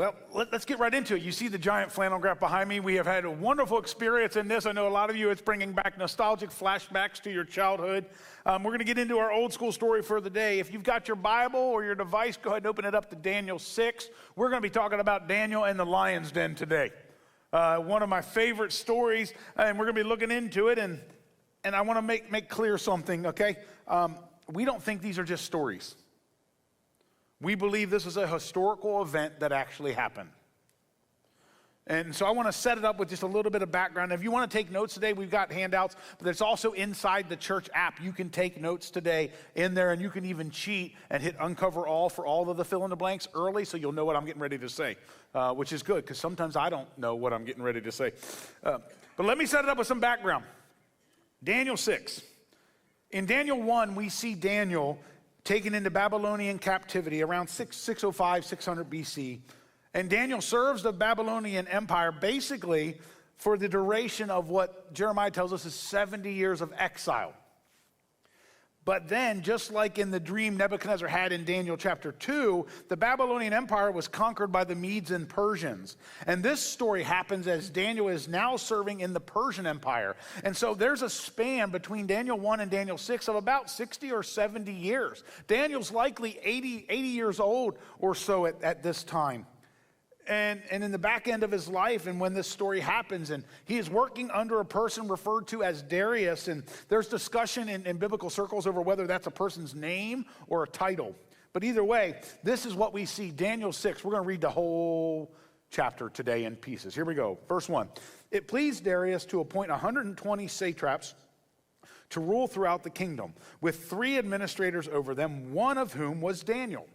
Well, let's get right into it. You see the giant flannel graph behind me. We have had a wonderful experience in this. I know a lot of you, it's bringing back nostalgic flashbacks to your childhood. We're going to get into our old school story for the day. If you've got your Bible or your device, go ahead and open it up to Daniel 6. We're going to be talking about Daniel and the lion's den today. One of my favorite stories, and we're going to be looking into it. And I want to make clear something, okay? We don't think these are just stories. We believe this is a historical event that actually happened. And so I want to set it up with just a little bit of background. If you want to take notes today, we've got handouts, but it's also inside the church app. You can take notes today in there, and you can even cheat and hit uncover all for all of the fill in the blanks early, so you'll know what I'm getting ready to say, which is good, because sometimes I don't know what I'm getting ready to say. But let me set it up with some background. Daniel 6. In Daniel 1, we see Daniel taken into Babylonian captivity around 605, 600 BC. And Daniel serves the Babylonian Empire basically for the duration of what Jeremiah tells us is 70 years of exile. But then, just like in the dream Nebuchadnezzar had in Daniel chapter 2, the Babylonian Empire was conquered by the Medes and Persians. And this story happens as Daniel is now serving in the Persian Empire. And so there's a span between Daniel 1 and Daniel 6 of about 60 or 70 years. Daniel's likely 80 years old or so at this time. And in the back end of his life, and when this story happens, and he is working under a person referred to as Darius, and there's discussion in biblical circles over whether that's a person's name or a title. But either way, this is what we see, Daniel 6. We're going to read the whole chapter today in pieces. Here we go. Verse 1. It pleased Darius to appoint 120 satraps to rule throughout the kingdom, with 3 administrators over them, one of whom was Daniel.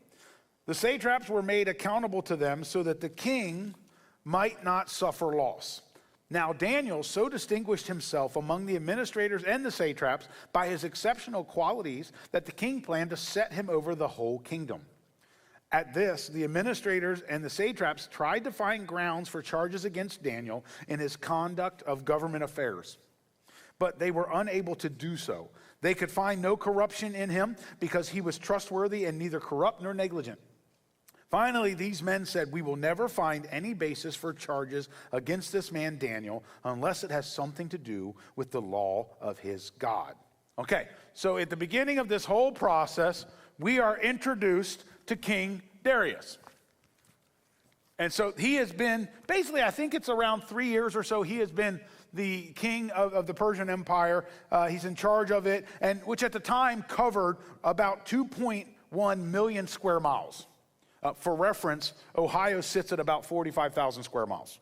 The satraps were made accountable to them so that the king might not suffer loss. Now Daniel so distinguished himself among the administrators and the satraps by his exceptional qualities that the king planned to set him over the whole kingdom. At this, the administrators and the satraps tried to find grounds for charges against Daniel in his conduct of government affairs, but they were unable to do so. They could find no corruption in him because he was trustworthy and neither corrupt nor negligent. Finally, these men said, "We will never find any basis for charges against this man Daniel unless it has something to do with the law of his God." Okay, so at the beginning of this whole process, we are introduced to King Darius. And so he has been, basically, I think it's around 3 years or so, he has been the king of the Persian Empire. He's in charge of it, and which at the time covered about 2.1 million square miles. For reference, Ohio sits at about 45,000 square miles.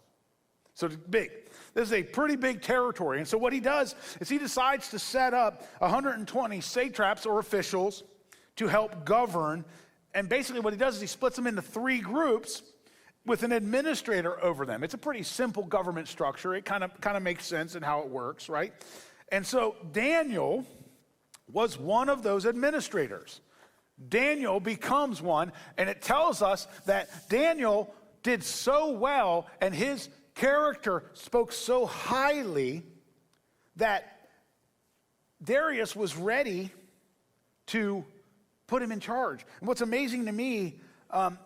So it's big. This is a pretty big territory. And so what he does is he decides to set up 120 satraps or officials to help govern. And basically what he does is he splits them into 3 groups with an administrator over them. It's a pretty simple government structure. It kind of makes sense in how it works, right? And so Daniel was one of those administrators. Daniel becomes one, and it tells us that Daniel did so well and his character spoke so highly that Darius was ready to put him in charge. And what's amazing to me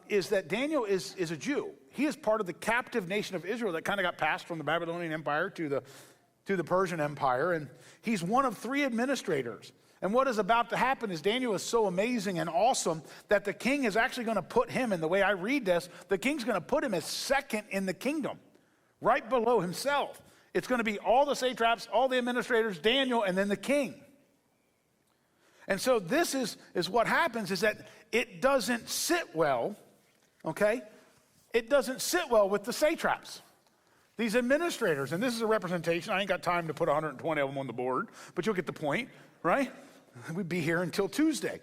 is that Daniel is a Jew. He is part of the captive nation of Israel that kind of got passed from the Babylonian Empire to the Persian Empire, and he's one of 3 administrators. And what is about to happen is Daniel is so amazing and awesome that the king is actually going to put him, in the way I read this, the king's going to put him as second in the kingdom, right below himself. It's going to be all the satraps, all the administrators, Daniel, and then the king. And so this is what happens, is that it doesn't sit well, okay? It doesn't sit well with the satraps. These administrators, and this is a representation. I ain't got time to put 120 of them on the board, but you'll get the point, right? We'd be here until Tuesday.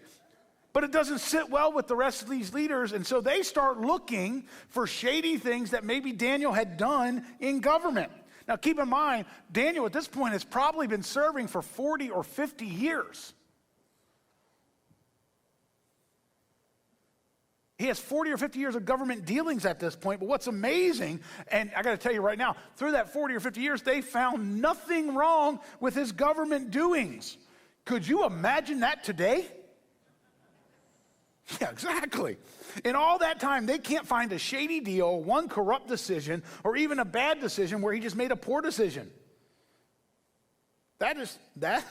But it doesn't sit well with the rest of these leaders, and so they start looking for shady things that maybe Daniel had done in government. Now keep in mind, Daniel at this point has probably been serving for 40 or 50 years. He has 40 or 50 years of government dealings at this point, but what's amazing, and I got to tell you right now, through that 40 or 50 years, they found nothing wrong with his government doings. Could you imagine that today? Yeah, exactly. In all that time, they can't find a shady deal, one corrupt decision, or even a bad decision where he just made a poor decision. The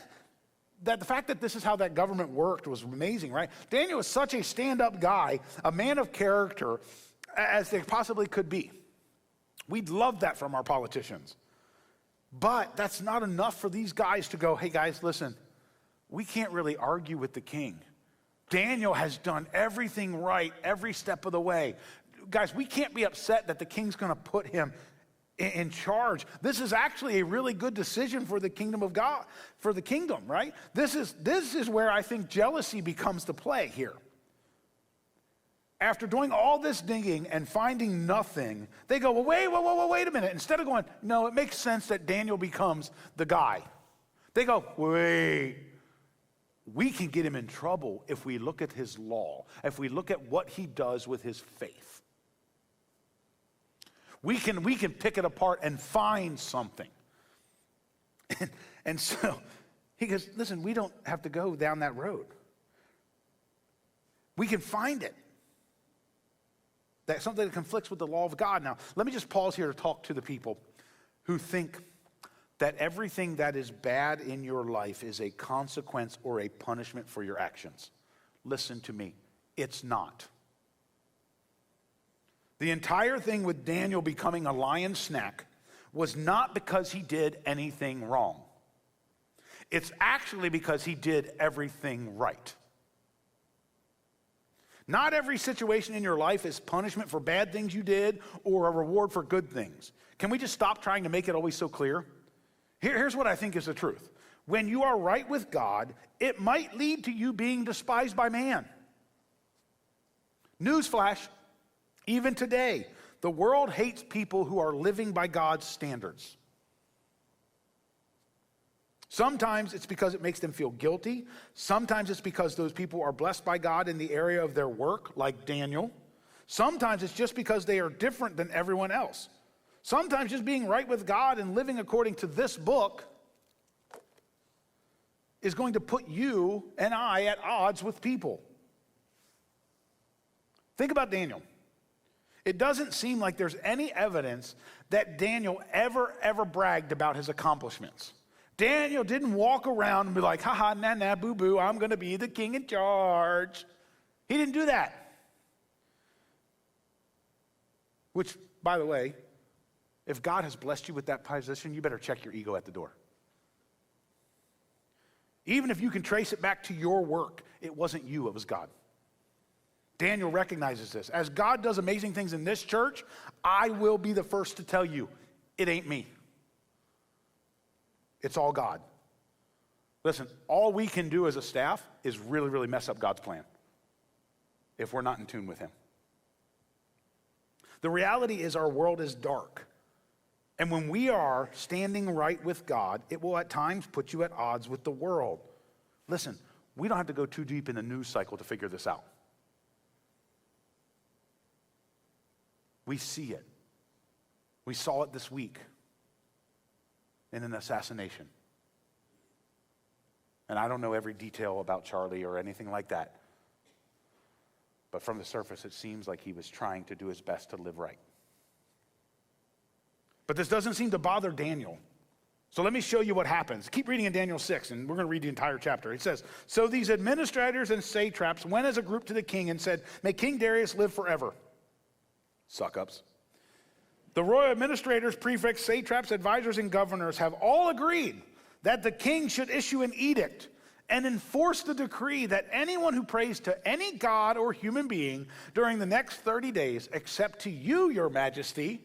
fact that this is how that government worked was amazing, right? Daniel was such a stand-up guy, a man of character, as they possibly could be. We'd love that from our politicians. But that's not enough for these guys to go, hey guys, listen, we can't really argue with the king. Daniel has done everything right every step of the way. Guys, we can't be upset that the king's going to put him in charge. This is actually a really good decision for the kingdom of God, for the kingdom, right? This is where I think jealousy becomes the play here. After doing all this digging and finding nothing, they go, well, wait a minute. Instead of going, no, it makes sense that Daniel becomes the guy. They go, wait. We can get him in trouble if we look at his law, if we look at what he does with his faith. We can pick it apart and find something. And so he goes, listen, we don't have to go down that road. We can find it. That's something that conflicts with the law of God. Now, let me just pause here to talk to the people who think that everything that is bad in your life is a consequence or a punishment for your actions. Listen to me. It's not. The entire thing with Daniel becoming a lion's snack was not because he did anything wrong. It's actually because he did everything right. Not every situation in your life is punishment for bad things you did or a reward for good things. Can we just stop trying to make it always so clear? Here's what I think is the truth. When you are right with God, it might lead to you being despised by man. Newsflash, even today, the world hates people who are living by God's standards. Sometimes it's because it makes them feel guilty. Sometimes it's because those people are blessed by God in the area of their work, like Daniel. Sometimes it's just because they are different than everyone else. Sometimes just being right with God and living according to this book is going to put you and I at odds with people. Think about Daniel. It doesn't seem like there's any evidence that Daniel ever bragged about his accomplishments. Daniel didn't walk around and be like, ha-ha, na-na, boo-boo, I'm going to be the king in charge. He didn't do that. Which, by the way, if God has blessed you with that position, you better check your ego at the door. Even if you can trace it back to your work, it wasn't you, it was God. Daniel recognizes this. As God does amazing things in this church, I will be the first to tell you, it ain't me. It's all God. Listen, all we can do as a staff is really, really mess up God's plan if we're not in tune with him. The reality is our world is dark. And when we are standing right with God, it will at times put you at odds with the world. Listen, we don't have to go too deep in the news cycle to figure this out. We see it. We saw it this week in an assassination. And I don't know every detail about Charlie or anything like that. But from the surface, it seems like he was trying to do his best to live right. But this doesn't seem to bother Daniel. So let me show you what happens. Keep reading in Daniel 6, and we're going to read the entire chapter. It says, so these administrators and satraps went as a group to the king and said, may King Darius live forever. Suck-ups. The royal administrators, prefects, satraps, advisors, and governors have all agreed that the king should issue an edict and enforce the decree that anyone who prays to any god or human being during the next 30 days, except to you, your majesty,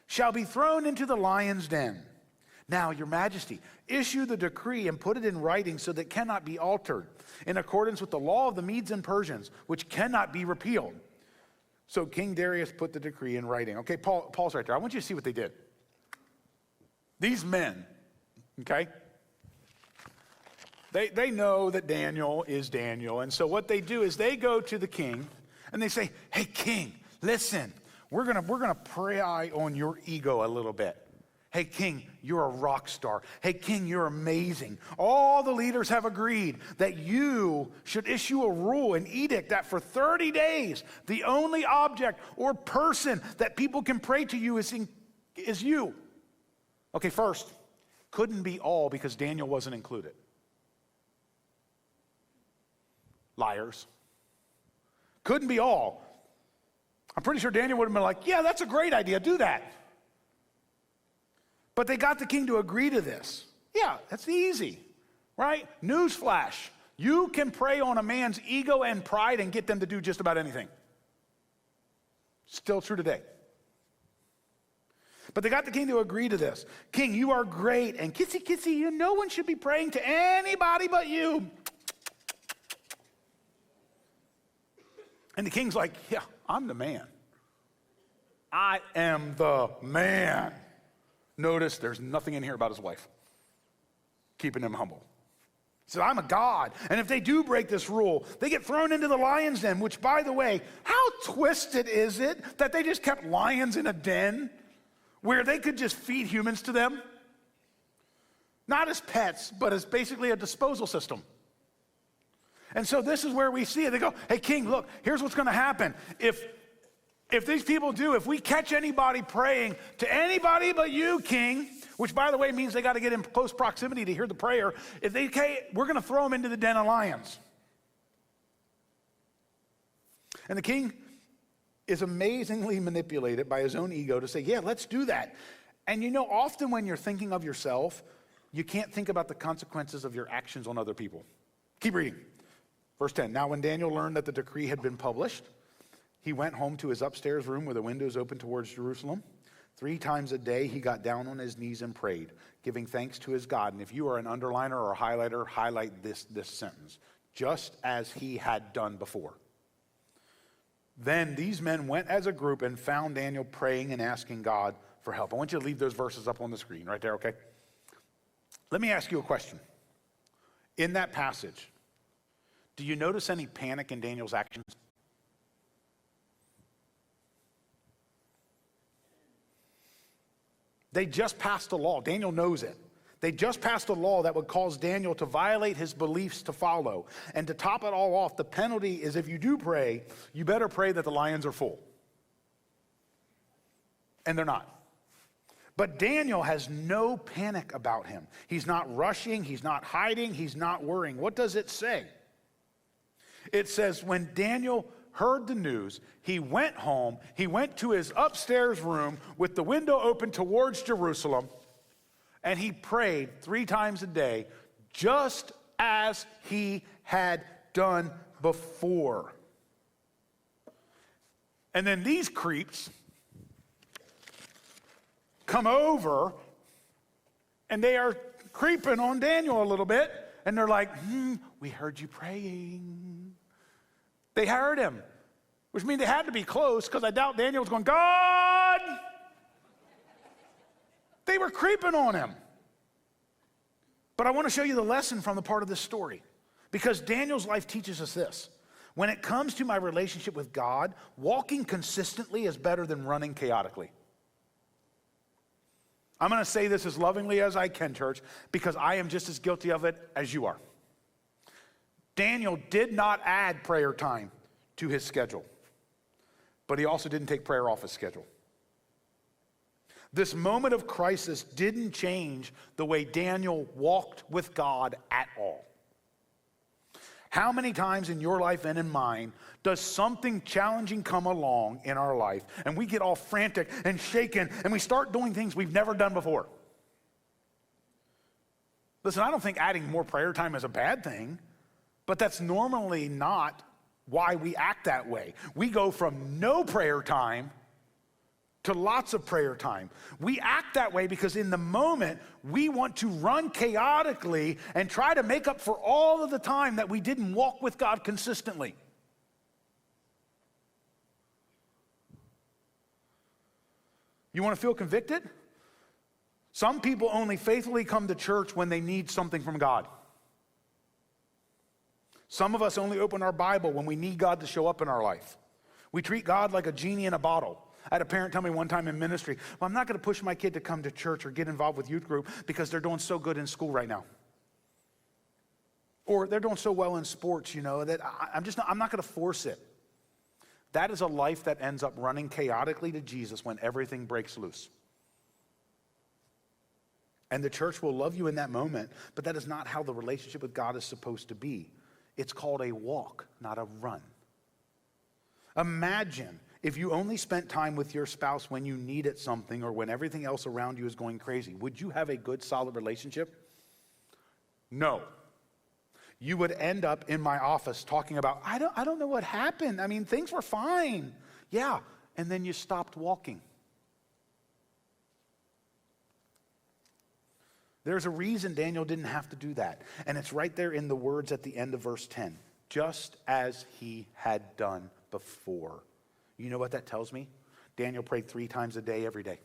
shall be thrown into the lion's den. Now, your majesty, issue the decree and put it in writing so that it cannot be altered, in accordance with the law of the Medes and Persians, which cannot be repealed. So King Darius put the decree in writing. Okay, Paul's right there. I want you to see what they did. These men, okay, they know that Daniel is Daniel. And so what they do is they go to the king and they say, hey, king, listen, we're gonna pry on your ego a little bit. Hey, king, you're a rock star. Hey, king, you're amazing. All the leaders have agreed that you should issue a rule, an edict, that for 30 days, the only object or person that people can pray to you is you. Okay, first, couldn't be all because Daniel wasn't included. Liars. Couldn't be all. I'm pretty sure Daniel would have been like, yeah, that's a great idea, do that. But they got the king to agree to this. Yeah, that's easy, right? Newsflash. You can prey on a man's ego and pride and get them to do just about anything. Still true today. But they got the king to agree to this. King, you are great, and kissy kissy, no one should be praying to anybody but you. And the king's like, yeah, I'm the man. I am the man. Notice there's nothing in here about his wife, keeping him humble. He said, I'm a god, and if they do break this rule, they get thrown into the lion's den, which, by the way, how twisted is it that they just kept lions in a den where they could just feed humans to them? Not as pets, but as basically a disposal system. And so this is where we see it. They go, hey, king, look, here's what's going to happen. If these people if we catch anybody praying to anybody but you, king, which, by the way, means they got to get in close proximity to hear the prayer, we're going to throw them into the den of lions. And the king is amazingly manipulated by his own ego to say, yeah, let's do that. And often when you're thinking of yourself, you can't think about the consequences of your actions on other people. Keep reading. Verse 10, now when Daniel learned that the decree had been published, he went home to his upstairs room where the windows opened towards Jerusalem. 3 times a day, he got down on his knees and prayed, giving thanks to his God. And if you are an underliner or a highlighter, highlight this sentence, just as he had done before. Then these men went as a group and found Daniel praying and asking God for help. I want you to leave those verses up on the screen right there, okay? Let me ask you a question. In that passage, do you notice any panic in Daniel's actions? They just passed a law. Daniel knows it. They just passed a law that would cause Daniel to violate his beliefs to follow. And to top it all off, the penalty is if you do pray, you better pray that the lions are full. And they're not. But Daniel has no panic about him. He's not rushing. He's not hiding. He's not worrying. What does it say? It says when Daniel heard the news, he went home, he went to his upstairs room with the window open towards Jerusalem, and he prayed 3 times a day, just as he had done before. And then these creeps come over, and they are creeping on Daniel a little bit, and they're like, we heard you praying. They heard him, which means they had to be close, because I doubt Daniel was going, God! They were creeping on him. But I want to show you the lesson from the part of this story, because Daniel's life teaches us this. When it comes to my relationship with God, walking consistently is better than running chaotically. I'm going to say this as lovingly as I can, church, because I am just as guilty of it as you are. Daniel did not add prayer time to his schedule, but he also didn't take prayer off his schedule. This moment of crisis didn't change the way Daniel walked with God at all. How many times in your life and in mine does something challenging come along in our life and we get all frantic and shaken and we start doing things we've never done before? Listen, I don't think adding more prayer time is a bad thing, but that's normally not why we act that way. We go from no prayer time to lots of prayer time. We act that way because in the moment, we want to run chaotically and try to make up for all of the time that we didn't walk with God consistently. You want to feel convicted? Some people only faithfully come to church when they need something from God. Some of us only open our Bible when we need God to show up in our life. We treat God like a genie in a bottle. I had a parent tell me one time in ministry, well, I'm not going to push my kid to come to church or get involved with youth group because they're doing so good in school right now. Or they're doing so well in sports, that I'm not going to force it. That is a life that ends up running chaotically to Jesus when everything breaks loose. And the church will love you in that moment, but that is not how the relationship with God is supposed to be. It's called a walk, not a run. Imagine if you only spent time with your spouse when you needed something or when everything else around you is going crazy. Would you have a good, solid relationship? No. You would end up in my office talking about, I don't know what happened. I mean, things were fine. Yeah, and then you stopped walking. There's a reason Daniel didn't have to do that. And it's right there in the words at the end of verse 10. Just as he had done before. You know what that tells me? Daniel prayed 3 times a day every day.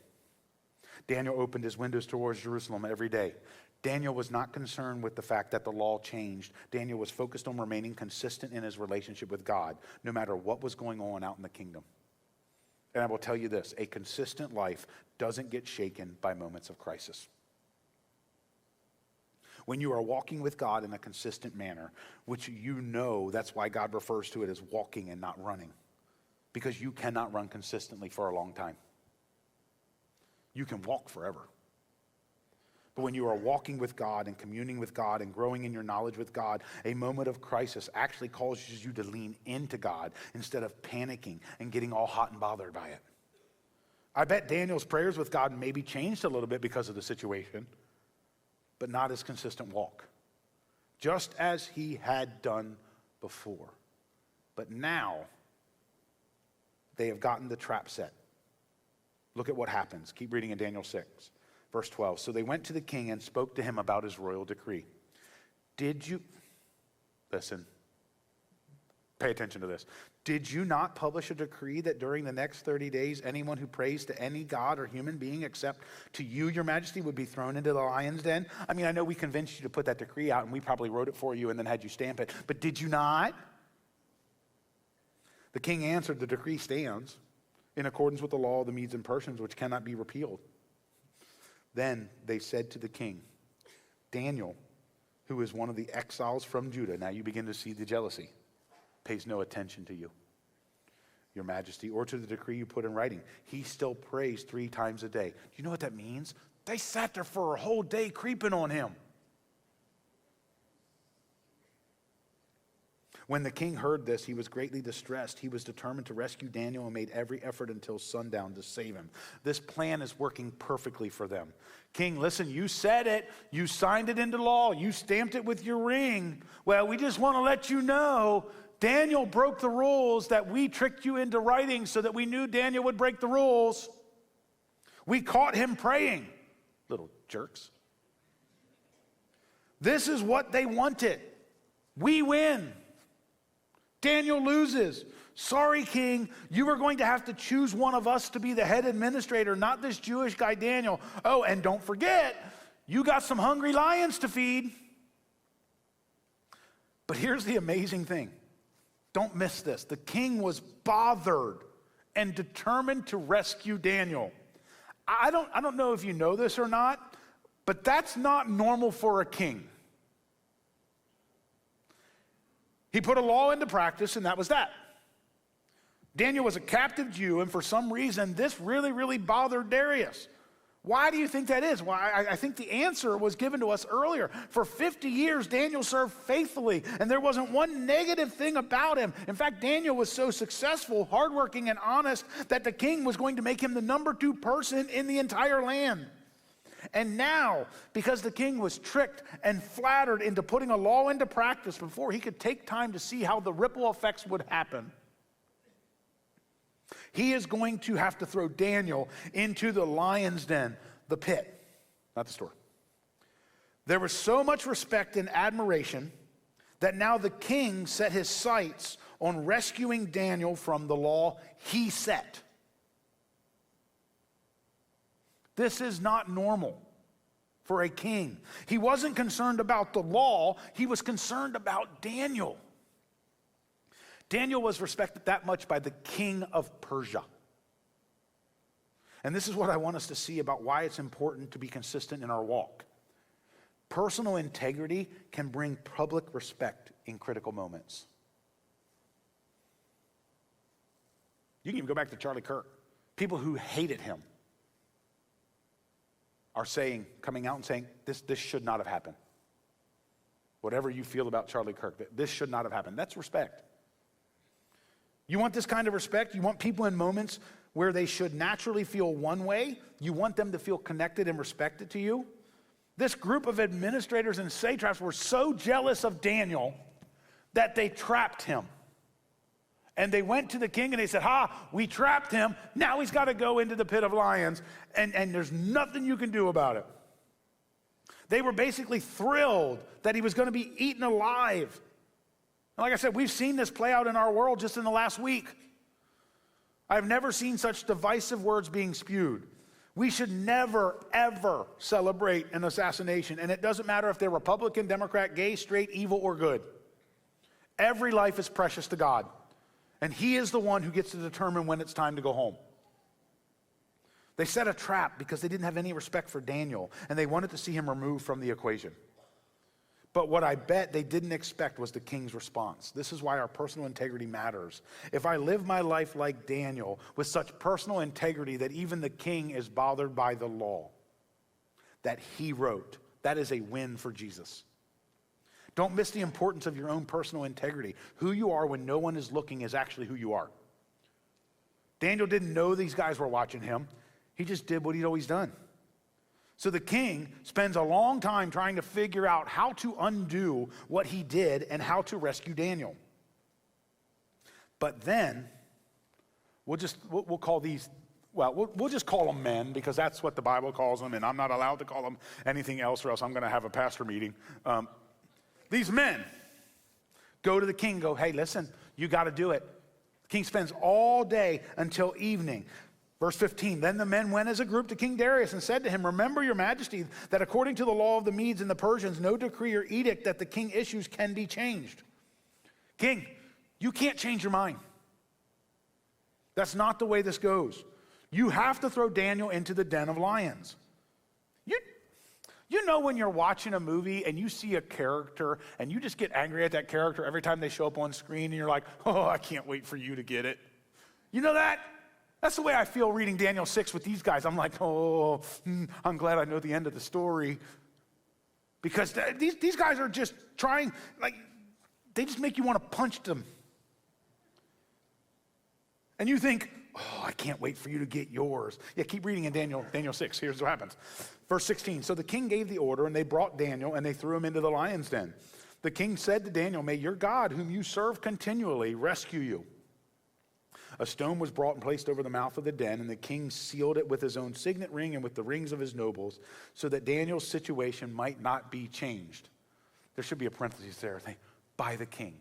Daniel opened his windows towards Jerusalem every day. Daniel was not concerned with the fact that the law changed. Daniel was focused on remaining consistent in his relationship with God, no matter what was going on out in the kingdom. And I will tell you this, a consistent life doesn't get shaken by moments of crisis. When you are walking with God in a consistent manner, which that's why God refers to it as walking and not running. Because you cannot run consistently for a long time. You can walk forever. But when you are walking with God and communing with God and growing in your knowledge with God, a moment of crisis actually causes you to lean into God instead of panicking and getting all hot and bothered by it. I bet Daniel's prayers with God maybe changed a little bit because of the situation, but not his consistent walk. Just as he had done before. But now, they have gotten the trap set. Look at what happens. Keep reading in Daniel 6, verse 12. So they went to the king and spoke to him about his royal decree. Listen, pay attention to this. Did you not publish a decree that during the next 30 days, anyone who prays to any god or human being except to you, your majesty, would be thrown into the lion's den? I mean, I know we convinced you to put that decree out, and we probably wrote it for you and then had you stamp it, but did you not? The king answered, the decree stands in accordance with the law of the Medes and Persians, which cannot be repealed. Then they said to the king, Daniel, who is one of the exiles from Judah, now you begin to see the jealousy, pays no attention to you, your majesty, or to the decree you put in writing. He still prays 3 times a day. Do you know what that means? They sat there for a whole day creeping on him. When the king heard this, he was greatly distressed. He was determined to rescue Daniel and made every effort until sundown to save him. This plan is working perfectly for them. King, listen, you said it. You signed it into law. You stamped it with your ring. Well, we just want to let you know Daniel broke the rules that we tricked you into writing so that we knew Daniel would break the rules. We caught him praying. Little jerks. This is what they wanted. We win. Daniel loses. Sorry, king, you are going to have to choose one of us to be the head administrator, not this Jewish guy, Daniel. Oh, and don't forget, you got some hungry lions to feed. But here's the amazing thing. Don't miss this. The king was bothered and determined to rescue Daniel. I don't know if you know this or not, but that's not normal for a king. He put a law into practice, and that was that. Daniel was a captive Jew, and for some reason, this really, really bothered Darius. Why do you think that is? Well, I think the answer was given to us earlier. For 50 years, Daniel served faithfully, and there wasn't one negative thing about him. In fact, Daniel was so successful, hardworking, and honest that the king was going to make him the number 2 person in the entire land. And now, because the king was tricked and flattered into putting a law into practice before he could take time to see how the ripple effects would happen, he is going to have to throw Daniel into the lion's den, the pit, not the store. There was so much respect and admiration that now the king set his sights on rescuing Daniel from the law he set. This is not normal for a king. He wasn't concerned about the law, he was concerned about Daniel. Daniel was respected that much by the king of Persia. And this is what I want us to see about why it's important to be consistent in our walk. Personal integrity can bring public respect in critical moments. You can even go back to Charlie Kirk. People who hated him are coming out and saying, this should not have happened. Whatever you feel about Charlie Kirk, this should not have happened. That's respect. You want this kind of respect? You want people in moments where they should naturally feel one way? You want them to feel connected and respected to you? This group of administrators and satraps were so jealous of Daniel that they trapped him. And they went to the king and they said, we trapped him. Now he's got to go into the pit of lions, and there's nothing you can do about it. They were basically thrilled that he was going to be eaten alive. And like I said, we've seen this play out in our world just in the last week. I've never seen such divisive words being spewed. We should never, ever celebrate an assassination. And it doesn't matter if they're Republican, Democrat, gay, straight, evil, or good. Every life is precious to God. And he is the one who gets to determine when it's time to go home. They set a trap because they didn't have any respect for Daniel, and they wanted to see him removed from the equation. But what I bet they didn't expect was the king's response. This is why our personal integrity matters. If I live my life like Daniel, with such personal integrity that even the king is bothered by the law that he wrote, that is a win for Jesus. Don't miss the importance of your own personal integrity. Who you are when no one is looking is actually who you are. Daniel didn't know these guys were watching him. He just did what he'd always done. So the king spends a long time trying to figure out how to undo what he did and how to rescue Daniel. But then, we'll just call them men, because that's what the Bible calls them, and I'm not allowed to call them anything else, or else I'm going to have a pastor meeting. These men go to the king, go, hey, listen, you got to do it. The king spends all day until evening. Verse 15, then the men went as a group to King Darius and said to him, remember, your majesty, that according to the law of the Medes and the Persians, no decree or edict that the king issues can be changed. King, you can't change your mind. That's not the way this goes. You have to throw Daniel into the den of lions. You know when you're watching a movie and you see a character and you just get angry at that character every time they show up on screen and you're like, oh, I can't wait for you to get it. You know that? That's the way I feel reading Daniel 6 with these guys. I'm like, I'm glad I know the end of the story. Because these guys are just trying, they just make you want to punch them. And you think, I can't wait for you to get yours. Yeah, keep reading in Daniel 6. Here's what happens. Verse 16, so the king gave the order, and they brought Daniel, and they threw him into the lion's den. The king said to Daniel, may your God, whom you serve continually, rescue you. A stone was brought and placed over the mouth of the den, and the king sealed it with his own signet ring and with the rings of his nobles, so that Daniel's situation might not be changed. There should be a parenthesis there, by the king.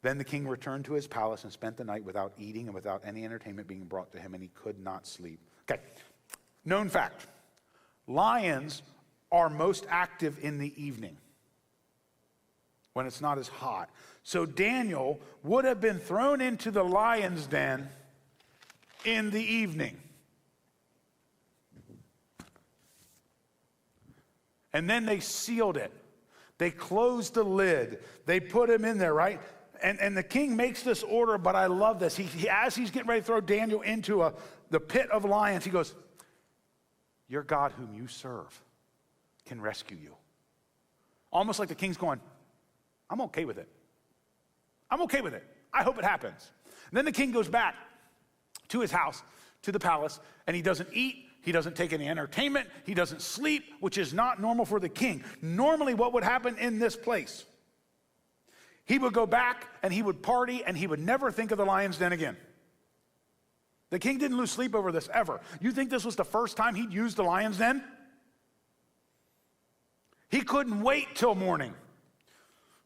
Then the king returned to his palace and spent the night without eating and without any entertainment being brought to him, and he could not sleep. Okay, known fact. Lions are most active in the evening when it's not as hot. So Daniel would have been thrown into the lion's den in the evening. And then they sealed it. They closed the lid. They put him in there, right? And the king makes this order, but I love this. He as he's getting ready to throw Daniel into the pit of lions, he goes, your God whom you serve can rescue you. Almost like the king's going, I'm okay with it. I'm okay with it. I hope it happens. And then the king goes back to his house, to the palace, and he doesn't eat. He doesn't take any entertainment. He doesn't sleep, which is not normal for the king. Normally, what would happen in this place? He would go back and he would party and he would never think of the lion's den again. The king didn't lose sleep over this ever. You think this was the first time he'd used the lion's den? He couldn't wait till morning.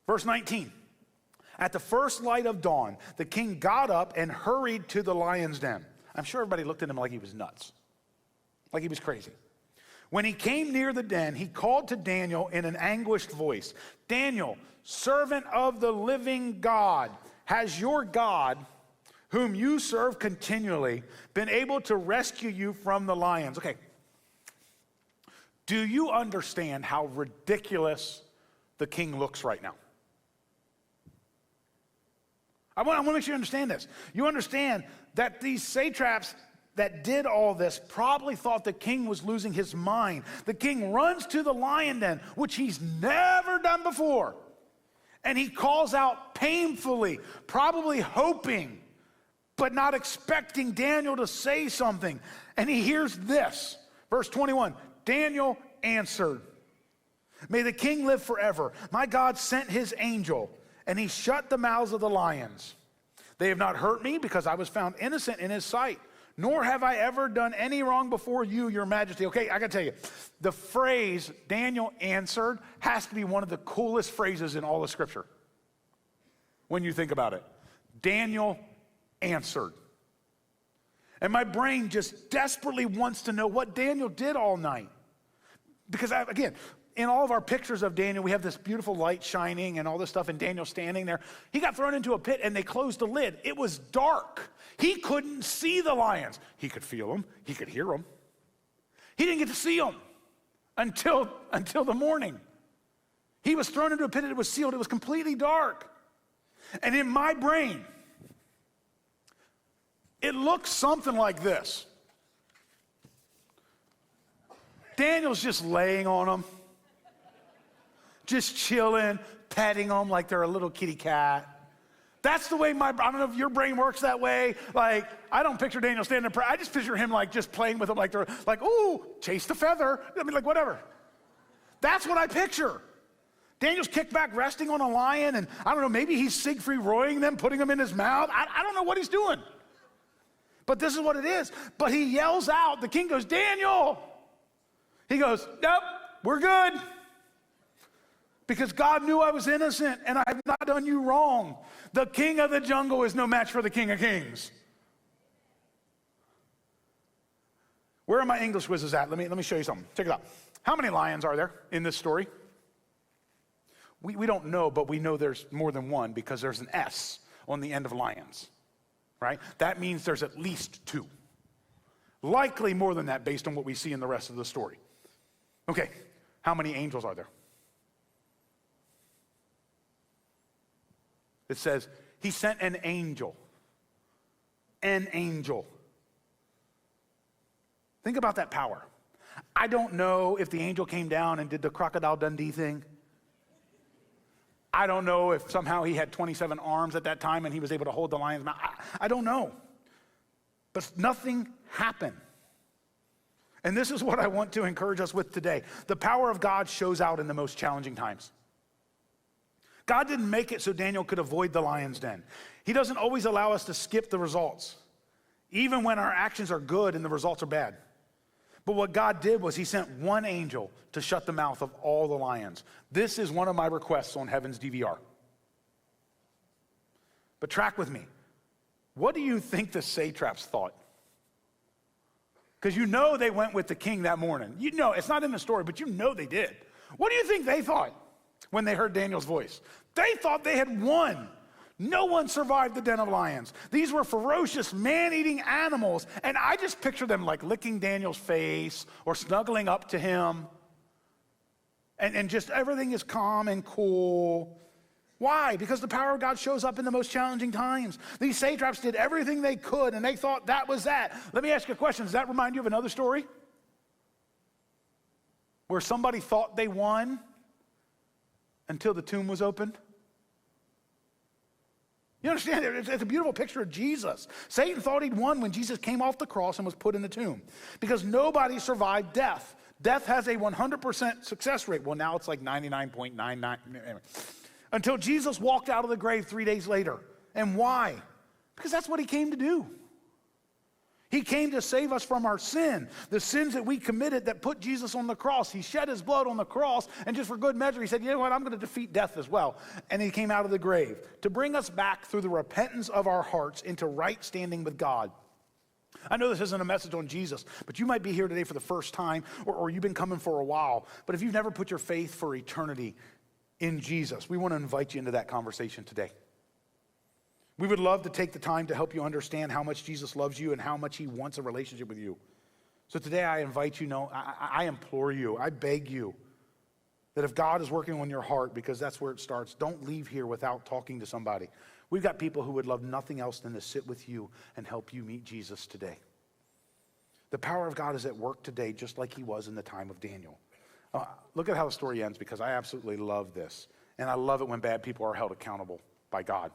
Verse 19. At the first light of dawn, the king got up and hurried to the lion's den. I'm sure everybody looked at him like he was nuts, like he was crazy. When he came near the den, he called to Daniel in an anguished voice, Daniel, servant of the living God, has your God, whom you serve continually, been able to rescue you from the lions. Okay. Do you understand how ridiculous the king looks right now? I want to make sure you understand this. You understand that these satraps that did all this probably thought the king was losing his mind. The king runs to the lion den, which he's never done before. And he calls out painfully, probably hoping, but not expecting Daniel to say something. And he hears this, verse 21, Daniel answered, "May the king live forever. My God sent his angel, and he shut the mouths of the lions. They have not hurt me because I was found innocent in his sight, nor have I ever done any wrong before you, your majesty." Okay, I gotta tell you, the phrase Daniel answered has to be one of the coolest phrases in all of Scripture when you think about it. Daniel answered. And my brain just desperately wants to know what Daniel did all night. Because again, in all of our pictures of Daniel, we have this beautiful light shining and all this stuff, and Daniel standing there. He got thrown into a pit and they closed the lid. It was dark. He couldn't see the lions. He could feel them. He could hear them. He didn't get to see them until the morning. He was thrown into a pit and it was sealed. It was completely dark. And in my brain, it looks something like this. Daniel's just laying on them, just chilling, petting them like they're a little kitty cat. That's the way I don't know if your brain works that way. Like, I don't picture Daniel standing there. I just picture him like just playing with them like they're like, ooh, chase the feather. I mean, like whatever. That's what I picture. Daniel's kicked back, resting on a lion, and I don't know, maybe he's Siegfried Roying them, putting them in his mouth. I don't know what he's doing. But this is what it is. But he yells out, the king goes, Daniel! He goes, nope, we're good. Because God knew I was innocent and I have not done you wrong. The king of the jungle is no match for the king of kings. Where are my English quizzes at? Let me show you something. Check it out. How many lions are there in this story? We don't know, but we know there's more than one because there's an S on the end of lions, right? That means there's at least two. Likely more than that based on what we see in the rest of the story. Okay, how many angels are there? It says, he sent an angel. An angel. Think about that power. I don't know if the angel came down and did the Crocodile Dundee thing. I don't know if somehow he had 27 arms at that time and he was able to hold the lion's mouth. I don't know. But nothing happened. And this is what I want to encourage us with today. The power of God shows out in the most challenging times. God didn't make it so Daniel could avoid the lion's den. He doesn't always allow us to skip the results, even when our actions are good and the results are bad. But what God did was he sent one angel to shut the mouth of all the lions. This is one of my requests on Heaven's DVR. But track with me. What do you think the satraps thought? Because you know they went with the king that morning. You know, it's not in the story, but you know they did. What do you think they thought when they heard Daniel's voice? They thought they had won. No one survived the den of lions. These were ferocious, man-eating animals, and I just picture them like licking Daniel's face or snuggling up to him, and just everything is calm and cool. Why? Because the power of God shows up in the most challenging times. These satraps did everything they could, and they thought that was that. Let me ask you a question. Does that remind you of another story? Where somebody thought they won until the tomb was opened? You understand? It's a beautiful picture of Jesus. Satan thought he'd won when Jesus came off the cross and was put in the tomb. Because nobody survived death. Death has a 100% success rate. Well, now it's like 99.99. Anyway. Until Jesus walked out of the grave 3 days later. And why? Because that's what he came to do. He came to save us from our sin, the sins that we committed that put Jesus on the cross. He shed his blood on the cross, and just for good measure, he said, you know what, I'm going to defeat death as well. And he came out of the grave to bring us back through the repentance of our hearts into right standing with God. I know this isn't a message on Jesus, but you might be here today for the first time, or you've been coming for a while. But if you've never put your faith for eternity in Jesus, we want to invite you into that conversation today. We would love to take the time to help you understand how much Jesus loves you and how much he wants a relationship with you. So today I invite you, I implore you, I beg you, that if God is working on your heart, because that's where it starts, don't leave here without talking to somebody. We've got people who would love nothing else than to sit with you and help you meet Jesus today. The power of God is at work today, just like he was in the time of Daniel. Look at how the story ends, because I absolutely love this. And I love it when bad people are held accountable by God.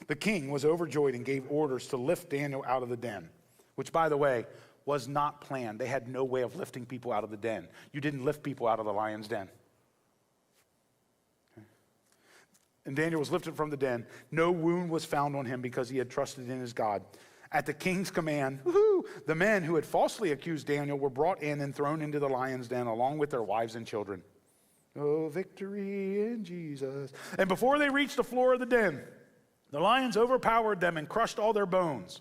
The king was overjoyed and gave orders to lift Daniel out of the den, which, by the way, was not planned. They had no way of lifting people out of the den. You didn't lift people out of the lion's den. Okay. And Daniel was lifted from the den. No wound was found on him because he had trusted in his God. At the king's command, the men who had falsely accused Daniel were brought in and thrown into the lion's den along with their wives and children. Oh, victory in Jesus. And before they reached the floor of the den, the lions overpowered them and crushed all their bones.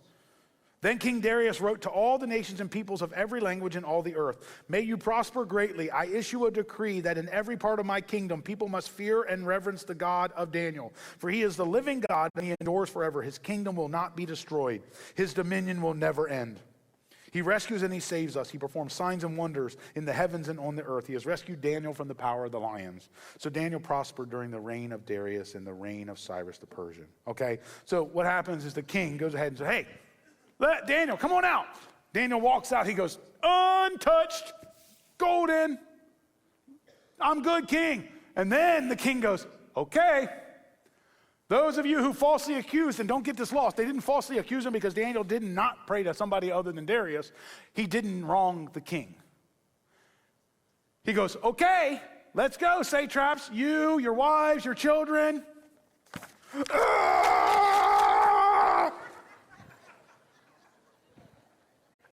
Then King Darius wrote to all the nations and peoples of every language in all the earth, may you prosper greatly. I issue a decree that in every part of my kingdom people must fear and reverence the God of Daniel. For he is the living God and he endures forever. His kingdom will not be destroyed. His dominion will never end. He rescues and he saves us. He performs signs and wonders in the heavens and on the earth. He has rescued Daniel from the power of the lions. So Daniel prospered during the reign of Darius and the reign of Cyrus the Persian. Okay, so what happens is the king goes ahead and says, hey, let Daniel, come on out. Daniel walks out. He goes, untouched, golden. I'm good, king. And then the king goes, okay. Those of you who falsely accused, and don't get this lost, they didn't falsely accuse him because Daniel did not pray to somebody other than Darius. He didn't wrong the king. He goes, okay, let's go, satraps, you, your wives, your children.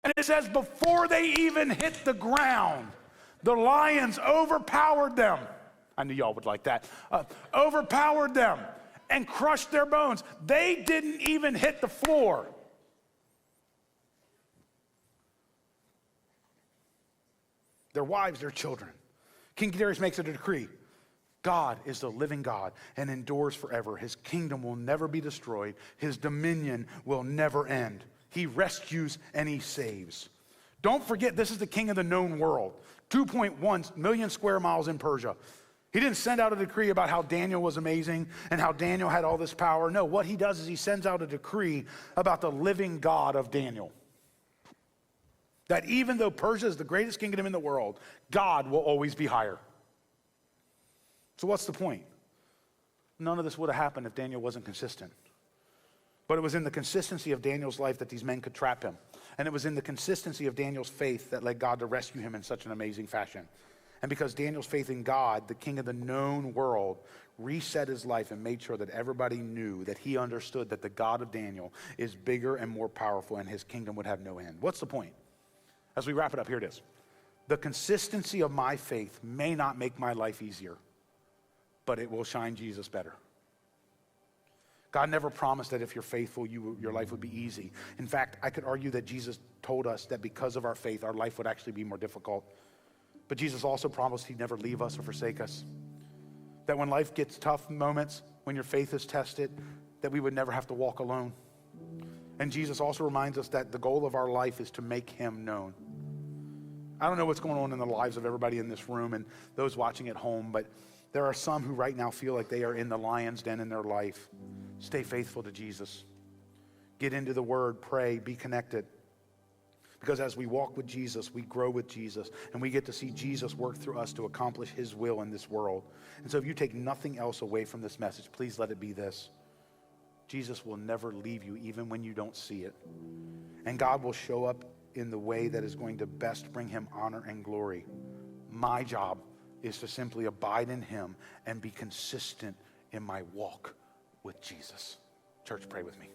And it says before they even hit the ground, the lions overpowered them. I knew y'all would like that. Overpowered them and crushed their bones. They didn't even hit the floor. Their wives, their children. King Darius makes a decree. God is the living God and endures forever. His kingdom will never be destroyed. His dominion will never end. He rescues and he saves. Don't forget, this is the king of the known world. 2.1 million square miles in Persia. He didn't send out a decree about how Daniel was amazing and how Daniel had all this power. No, what he does is he sends out a decree about the living God of Daniel. That even though Persia is the greatest kingdom in the world, God will always be higher. So what's the point? None of this would have happened if Daniel wasn't consistent. But it was in the consistency of Daniel's life that these men could trap him. And it was in the consistency of Daniel's faith that led God to rescue him in such an amazing fashion. And because Daniel's faith in God, the king of the known world, reset his life and made sure that everybody knew that he understood that the God of Daniel is bigger and more powerful and his kingdom would have no end. What's the point? As we wrap it up, here it is. The consistency of my faith may not make my life easier, but it will shine Jesus better. God never promised that if you're faithful, your life would be easy. In fact, I could argue that Jesus told us that because of our faith, our life would actually be more difficult. But Jesus also promised he'd never leave us or forsake us. That when life gets tough moments, when your faith is tested, that we would never have to walk alone. And Jesus also reminds us that the goal of our life is to make him known. I don't know what's going on in the lives of everybody in this room and those watching at home, but there are some who right now feel like they are in the lion's den in their life. Stay faithful to Jesus. Get into the word, pray, be connected. Because as we walk with Jesus, we grow with Jesus, and we get to see Jesus work through us to accomplish his will in this world. And so if you take nothing else away from this message, please let it be this. Jesus will never leave you even when you don't see it. And God will show up in the way that is going to best bring him honor and glory. My job is to simply abide in him and be consistent in my walk with Jesus. Church, pray with me.